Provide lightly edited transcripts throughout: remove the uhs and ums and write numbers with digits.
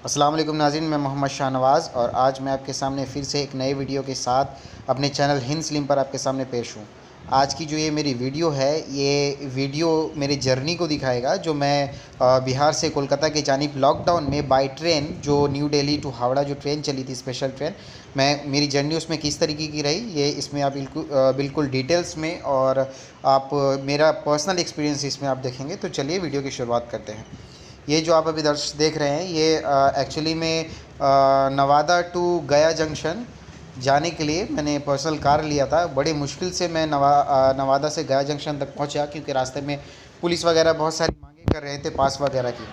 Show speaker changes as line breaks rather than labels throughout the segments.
अस्सलाम वालेकुम नाज़रीन, मैं मोहम्मद शाहनवाज़ और आज मैं आपके सामने फिर से एक नए वीडियो के साथ अपने चैनल हिंद स्लिम पर आपके सामने पेश हूँ। आज की जो ये मेरी वीडियो है, ये वीडियो मेरी जर्नी को दिखाएगा जो मैं बिहार से कोलकाता की जानिब लॉकडाउन में बाय ट्रेन, जो न्यू दिल्ली टू हावड़ा जो ट्रेन चली थी स्पेशल ट्रेन, मैं मेरी जर्नी उसमें किस तरीके की रही, ये इसमें आप बिल्कुल डिटेल्स में और आप मेरा पर्सनल एक्सपीरियंस इसमें आप देखेंगे। तो चलिए वीडियो की शुरुआत करते हैं। ये जो आप अभी दर्शक देख रहे हैं, ये एक्चुअली में नवादा टू गया जंक्शन जाने के लिए मैंने पर्सनल कार लिया था। बड़ी मुश्किल से मैं नवादा से गया जंक्शन तक पहुंचा, क्योंकि रास्ते में पुलिस वगैरह बहुत सारी मांगे कर रहे थे पास वगैरह की।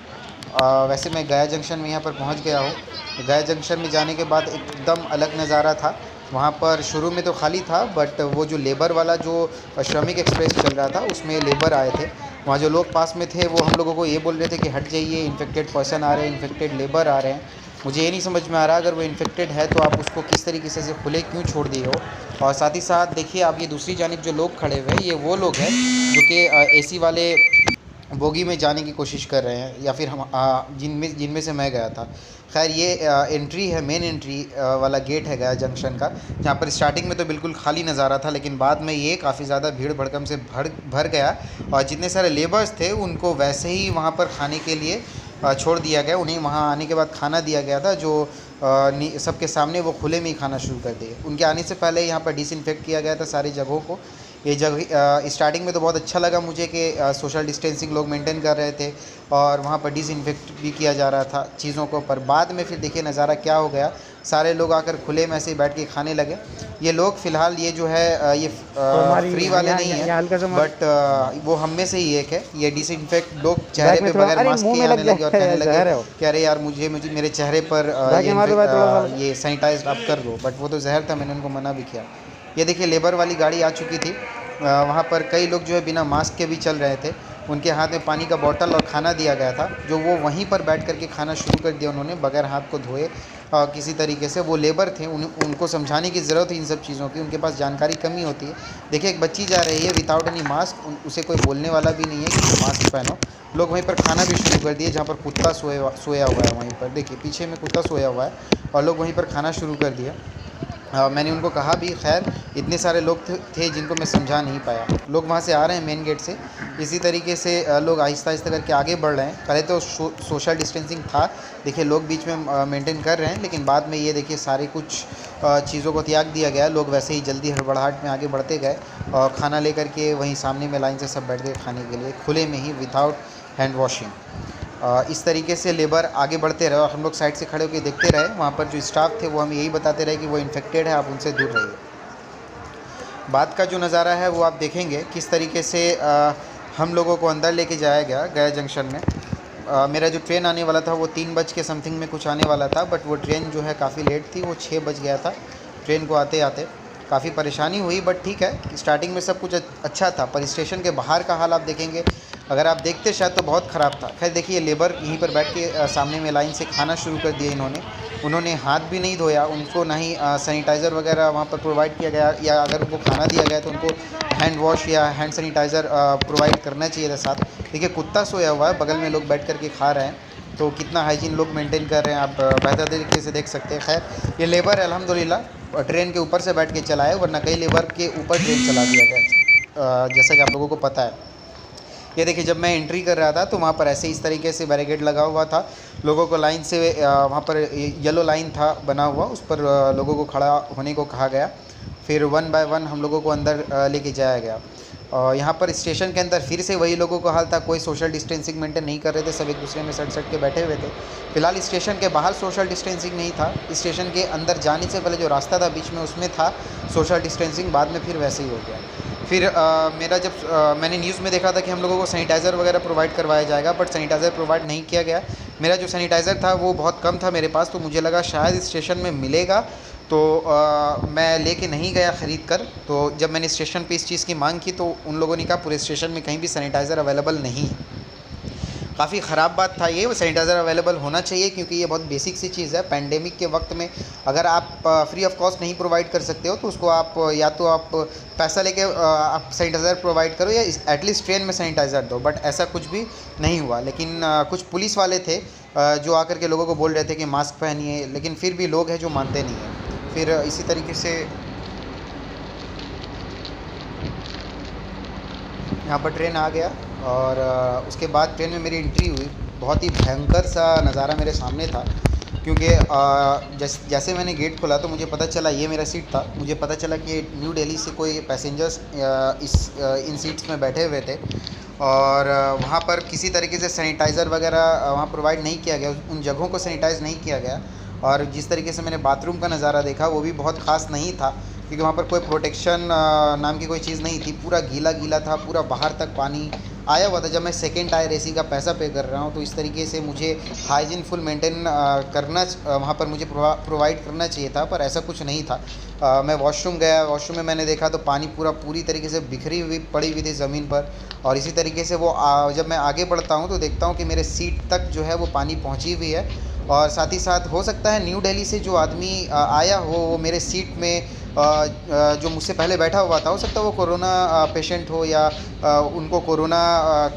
वैसे मैं गया जंक्शन में यहाँ पर पहुँच गया हूँ। गया जंक्शन में जाने के बाद एकदम अलग नज़ारा था। वहाँ पर शुरू में तो खाली था, बट वो जो लेबर वाला जो श्रमिक एक्सप्रेस चल रहा था उसमें लेबर आए थे। वहाँ जो लोग पास में थे वो हम लोगों को ये बोल रहे थे कि हट जाइए, इन्फेक्टेड पर्सन आ रहे हैं, इन्फेक्टेड लेबर आ रहे हैं। मुझे ये नहीं समझ में आ रहा, अगर वो इन्फेक्टेड है तो आप उसको किस तरीके से खुले क्यों छोड़ दिए हो। और साथ ही साथ देखिए आप, ये दूसरी जानिब जो लोग खड़े हुए हैं, ये वो लोग हैं जो कि एसी वाले बोगी में जाने की कोशिश कर रहे हैं, या फिर हम जिनमें से मैं गया था। खैर, ये एंट्री है, मेन एंट्री वाला गेट है गया जंक्शन का, जहाँ पर स्टार्टिंग में तो बिल्कुल खाली नज़ारा था, लेकिन बाद में ये काफ़ी ज़्यादा भीड़ भड़कम से भर गया। और जितने सारे लेबर्स थे उनको वैसे ही वहाँ पर खाने के लिए छोड़ दिया गया। उन्हें वहाँ आने के बाद खाना दिया गया था, जो सबके सामने वो खुले में ही खाना शुरू कर दिए। उनके आने से पहले यहाँ पर डिसइंफेक्ट किया गया था सारी जगहों को। ये जगह स्टार्टिंग में तो बहुत अच्छा लगा मुझे कि सोशल डिस्टेंसिंग लोग मेंटेन कर रहे थे और वहाँ पर डिसइंफेक्ट भी किया जा रहा था चीज़ों को। पर बाद में फिर देखिए नज़ारा क्या हो गया, सारे लोग आकर खुले में ऐसे ही बैठ के खाने लगे। ये लोग फ़िलहाल ये जो है ये फ्री वाले नहीं हैं, बट वो हम में से ही एक है। ये डिसइंफेक्ट लोग चेहरे पे बगैर मास्क के आने लगे और कहने लगे कि अरे यार, मुझे मुझे मेरे चेहरे पर ये सैनिटाइज आप कर लो। बट वो तो जहर था, मैंने उनको मना भी किया। ये देखिए लेबर वाली गाड़ी आ चुकी थी। वहाँ पर कई लोग जो है बिना मास्क के भी चल रहे थे। उनके हाथ में पानी का बोतल और खाना दिया गया था, जो वो वहीं पर बैठ कर के खाना शुरू कर दिया उन्होंने, बगैर हाथ को धोए किसी तरीके से। वो लेबर थे, उनको समझाने की ज़रूरत है इन सब चीज़ों की, उनके पास जानकारी कमी होती है। देखिए एक बच्ची जा रही है विदाउट एनी मास्क, उसे कोई बोलने वाला भी नहीं है कि मास्क पहनो। लोग वहीं पर खाना भी शुरू कर दिए, जहाँ पर कुत्ता सोया हुआ है। वहीं पर देखिए पीछे में कुत्ता सोया हुआ है और लोग वहीं पर खाना शुरू कर दिया। मैंने उनको कहा भी, खैर इतने सारे लोग थे जिनको मैं समझा नहीं पाया। लोग वहाँ से आ रहे हैं मेन गेट से, इसी तरीके से लोग आहिस्ता आहिस्ता करके आगे बढ़ रहे हैं। पहले तो सोशल डिस्टेंसिंग था, देखिए लोग बीच में मेंटेन कर रहे हैं, लेकिन बाद में ये देखिए सारे कुछ चीज़ों को त्याग दिया गया। लोग वैसे ही जल्दी हड़बड़ाहट में आगे बढ़ते गए और खाना लेकर के वहीं सामने में लाइन से सब बैठ गए खाने के लिए, खुले में ही, विदाउट हैंड वॉशिंग। इस तरीके से लेबर आगे बढ़ते रहे और हम लोग साइड से खड़े होकर देखते रहे। वहाँ पर जो स्टाफ थे वो हमें यही बताते रहे कि वो इन्फेक्टेड है, आप उनसे दूर रहिए। बाद का जो नज़ारा है वो आप देखेंगे किस तरीके से हम लोगों को अंदर लेके जाया गया जंक्शन में। मेरा जो ट्रेन आने वाला था वो 3 बज के समथिंग में कुछ आने वाला था, बट वो ट्रेन जो है काफ़ी लेट थी, वो 6 बज गया था। ट्रेन को आते आते काफ़ी परेशानी हुई, बट ठीक है, स्टार्टिंग में सब कुछ अच्छा था। पर स्टेशन के बाहर का हाल आप देखेंगे, अगर आप देखते शायद तो बहुत ख़राब था। खैर देखिए लेबर यहीं पर बैठ के सामने में लाइन से खाना शुरू कर दिया उन्होंने हाथ भी नहीं धोया, उनको ना ही सैनिटाइज़र वगैरह वहाँ पर प्रोवाइड किया गया, या अगर उनको खाना दिया गया तो उनको हैंड वॉश या हैंड सैनिटाइज़र प्रोवाइड करना चाहिए था साथ। देखिए कुत्ता सोया हुआ है, बगल में लोग बैठ कर के खा रहे हैं, तो कितना हाइजीन लोग मेंटेन कर रहे हैं आप बेहतर तरीके से देख सकते हैं। खैर ये लेबर अल्हम्दुलिल्लाह ट्रेन के ऊपर से बैठ के चलाए, वरना कई लेबर के ऊपर ट्रेन चला दिया गया, जैसा कि आप लोगों को पता है। ये देखिए जब मैं एंट्री कर रहा था तो वहाँ पर ऐसे इस तरीके से बैरिकेड लगा हुआ था। लोगों को लाइन से वहाँ पर येलो लाइन था बना हुआ, उस पर लोगों को खड़ा होने को कहा गया। फिर 1 बाय 1 हम लोगों को अंदर लेके जाया गया। और यहाँ पर स्टेशन के अंदर फिर से वही लोगों का हाल था, कोई सोशल डिस्टेंसिंग मेंटेन नहीं कर रहे थे, सब एक दूसरे में सट के बैठे हुए थे। फिलहाल स्टेशन के बाहर सोशल डिस्टेंसिंग नहीं था, स्टेशन के अंदर जाने से पहले जो रास्ता था बीच में उसमें था सोशल डिस्टेंसिंग, बाद में फिर वैसे ही हो गया। फिर मेरा जब मैंने न्यूज़ में देखा था कि हम लोगों को सैनिटाइज़र वगैरह प्रोवाइड करवाया जाएगा, बट सैनिटाइज़र प्रोवाइड नहीं किया गया। मेरा जो सैनिटाइज़र था वो बहुत कम था मेरे पास, तो मुझे लगा शायद स्टेशन में मिलेगा, तो मैं लेके नहीं गया ख़रीद कर। तो जब मैंने स्टेशन पे इस चीज़ की मांग की तो उन लोगों ने कहा पूरे स्टेशन में कहीं भी सैनिटाइज़र अवेलेबल नहीं है। काफ़ी ख़राब बात था ये। सैनिटाइज़र अवेलेबल होना चाहिए क्योंकि ये बहुत बेसिक सी चीज़ है। पैंडेमिक के वक्त में अगर आप फ्री ऑफ कॉस्ट नहीं प्रोवाइड कर सकते हो तो उसको आप या तो आप पैसा लेके आप सैनिटाइज़र प्रोवाइड करो या एटलीस्ट ट्रेन में सैनिटाइज़र दो। बट ऐसा कुछ भी नहीं हुआ। लेकिन कुछ पुलिस वाले थे जो आकर के लोगों को बोल रहे थे कि मास्क पहनिए, लेकिन फिर भी लोग हैं जो मानते नहीं हैं। फिर इसी तरीके से यहाँ पर ट्रेन आ गया और उसके बाद ट्रेन में मेरी एंट्री हुई। बहुत ही भयंकर सा नज़ारा मेरे सामने था क्योंकि जैसे मैंने गेट खोला तो मुझे पता चला ये मेरा सीट था। मुझे पता चला कि न्यू दिल्ली से कोई पैसेंजर्स इन सीट्स में बैठे हुए थे और वहाँ पर किसी तरीके से सैनिटाइज़र वगैरह वहाँ प्रोवाइड नहीं किया गया, उन जगहों को सैनिटाइज़ नहीं किया गया। और जिस तरीके से मैंने बाथरूम का नज़ारा देखा वो भी बहुत ख़ास नहीं था क्योंकि वहाँ पर कोई प्रोटेक्शन नाम की कोई चीज़ नहीं थी। पूरा गीला गीला था, पूरा बाहर तक पानी आया हुआ था। जब मैं सेकेंड टायर एसी का पैसा पे कर रहा हूँ तो इस तरीके से मुझे हाइजीन फुल मेंटेन करना वहाँ पर मुझे प्रोवाइड करना चाहिए था, पर ऐसा कुछ नहीं था। मैं वॉशरूम गया, वॉशरूम में मैंने देखा तो पानी पूरी तरीके से बिखरी हुई पड़ी हुई थी ज़मीन पर। और इसी तरीके से वो जब मैं आगे बढ़ता हूँ तो देखता हूँ कि मेरे सीट तक जो है वो पानी पहुँची हुई है। और साथ ही साथ हो सकता है न्यू दिल्ली से जो आदमी आया हो वो मेरे सीट में जो मुझसे पहले बैठा हुआ था, हो सकता है वो कोरोना पेशेंट हो या उनको कोरोना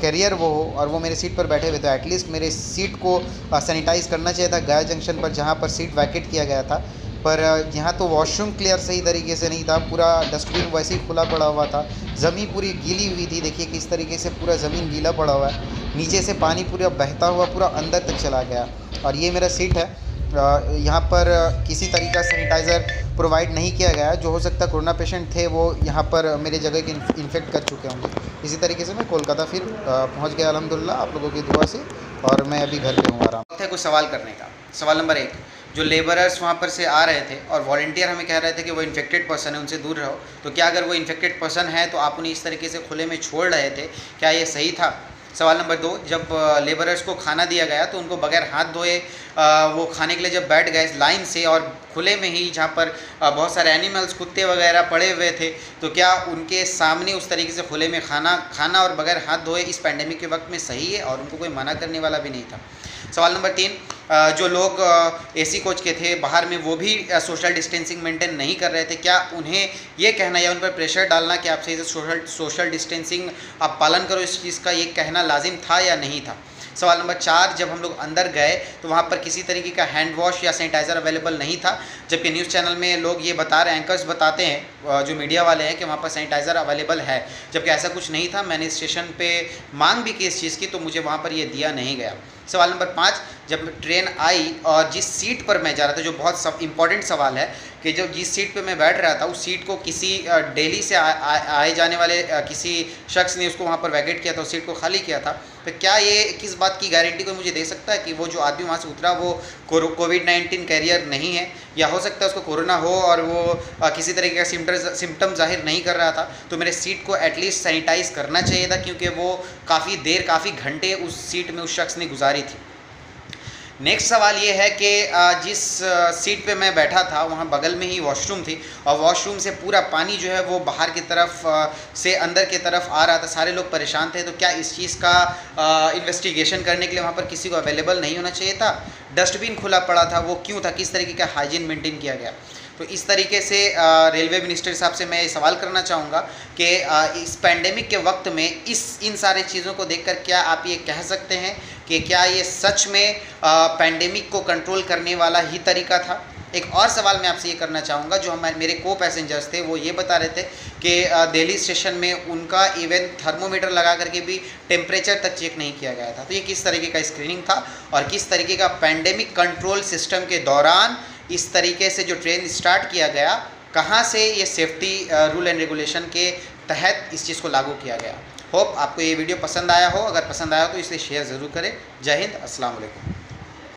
कैरियर वो हो और वो मेरे सीट पर बैठे हुए थे। एटलीस्ट मेरे सीट को सैनिटाइज़ करना चाहिए था गया जंक्शन पर जहाँ पर सीट वैकेट किया गया था। पर यहाँ तो वॉशरूम क्लियर सही तरीके से नहीं था, पूरा डस्टबिन वैसे ही खुला पड़ा हुआ था। ज़मीन पूरी गीली हुई थी, देखिए किस तरीके से पूरा ज़मीन गीला पड़ा हुआ है। नीचे से पानी पूरा बहता हुआ पूरा अंदर तक चला गया। और ये मेरा सीट है। यहाँ पर किसी तरीका सैनिटाइज़र प्रोवाइड नहीं किया गया। जो हो सकता है कोरोना पेशेंट थे वो यहाँ पर मेरे जगह के इन्फेक्ट कर चुके होंगे। इसी तरीके से मैं कोलकाता फिर पहुँच गया अल्हम्दुलिल्लाह आप लोगों की दुआ से। और मैं अभी घर पे हूँ आराम।
वक्त है कुछ सवाल करने का। सवाल नंबर 1, जो लेबरर्स वहाँ पर से आ रहे थे और वॉलंटियर हमें कह रहे थे कि वो इन्फेक्टेड पर्सन है, उनसे दूर रहो, तो क्या अगर वो इन्फेक्टेड पर्सन है तो आप उन्हें इस तरीके से खुले में छोड़ रहे थे, क्या ये सही था? सवाल नंबर 2, जब लेबरर्स को खाना दिया गया तो उनको बगैर हाथ धोए वो खाने के लिए जब बैठ गए लाइन से और खुले में ही जहाँ पर बहुत सारे एनिमल्स कुत्ते वगैरह पड़े हुए थे, तो क्या उनके सामने उस तरीके से खुले में खाना और बगैर हाथ धोए इस पैंडेमिक के वक्त में सही है और उनको कोई मना करने वाला भी नहीं था? सवाल नंबर 3, जो लोग एसी कोच के थे बाहर में वो भी सोशल डिस्टेंसिंग मेंटेन नहीं कर रहे थे, क्या उन्हें ये कहना या उन पर प्रेशर डालना कि आप सही से सोशल डिस्टेंसिंग आप पालन करो, इस चीज़ का ये कहना लाजिम था या नहीं था? सवाल नंबर 4, जब हम लोग अंदर गए तो वहाँ पर किसी तरीके का हैंड वॉश या सैनिटाइज़र अवेलेबल नहीं था, जबकि न्यूज़ चैनल में लोग ये बता रहे हैं, एंकर्स बताते हैं जो मीडिया वाले हैं कि वहाँ पर सैनिटाइज़र अवेलेबल है, जबकि ऐसा कुछ नहीं था। मैंने स्टेशन पे मांग भी की इस चीज़ की तो मुझे वहाँ पर ये दिया नहीं गया। सवाल नंबर 5, जब ट्रेन आई और जिस सीट पर मैं जा रहा था, जो बहुत इंपॉर्टेंट सवाल है कि जो जिस सीट पे मैं बैठ रहा था उस सीट को किसी दिल्ली से आए जाने वाले किसी शख्स ने उसको वहाँ पर वैकेट किया था, उस सीट को खाली किया था, तो क्या ये किस बात की गारंटी कोई मुझे दे सकता है कि वो जो आदमी वहाँ से उतरा वो कोविड-19 कैरियर नहीं है, या हो सकता है उसको कोरोना हो और वो किसी तरीके का सिम्टम जाहिर नहीं कर रहा था, तो मेरे सीट को एटलीस्ट सैनिटाइज़ करना चाहिए था क्योंकि वो काफ़ी घंटे उस सीट में उस शख्स ने गुजारी थी। नेक्स्ट सवाल ये है कि जिस सीट पे मैं बैठा था वहाँ बगल में ही वॉशरूम थी और वॉशरूम से पूरा पानी जो है वो बाहर की तरफ से अंदर की तरफ आ रहा था, सारे लोग परेशान थे, तो क्या इस चीज़ का इन्वेस्टिगेशन करने के लिए वहाँ पर किसी को अवेलेबल नहीं होना चाहिए था? डस्टबिन खुला पड़ा था, वो क्यों था? किस तरीके का हाइजीन मेंटेन किया गया? तो इस तरीके से रेलवे मिनिस्टर साहब से मैं ये सवाल करना चाहूँगा कि इस पैंडेमिक के वक्त में इन सारी चीज़ों को देखकर क्या आप ये कह सकते हैं कि क्या ये सच में पैंडेमिक को कंट्रोल करने वाला ही तरीका था? एक और सवाल मैं आपसे ये करना चाहूँगा, जो मेरे को पैसेंजर्स थे वो ये बता रहे थे कि दिल्ली स्टेशन में उनका इवन थर्मोमीटर लगा करके भी टेम्परेचर तक चेक नहीं किया गया था, तो ये किस तरीके का स्क्रीनिंग था और किस तरीके का पैंडेमिक कंट्रोल सिस्टम के दौरान इस तरीके से जो ट्रेन स्टार्ट किया गया, कहाँ से ये सेफ्टी रूल एंड रेगुलेशन के तहत इस चीज़ को लागू किया गया? होप आपको ये वीडियो पसंद आया हो, अगर पसंद आया हो तो इसे शेयर ज़रूर करें। जय हिंद, अस्सलाम वालेकुम।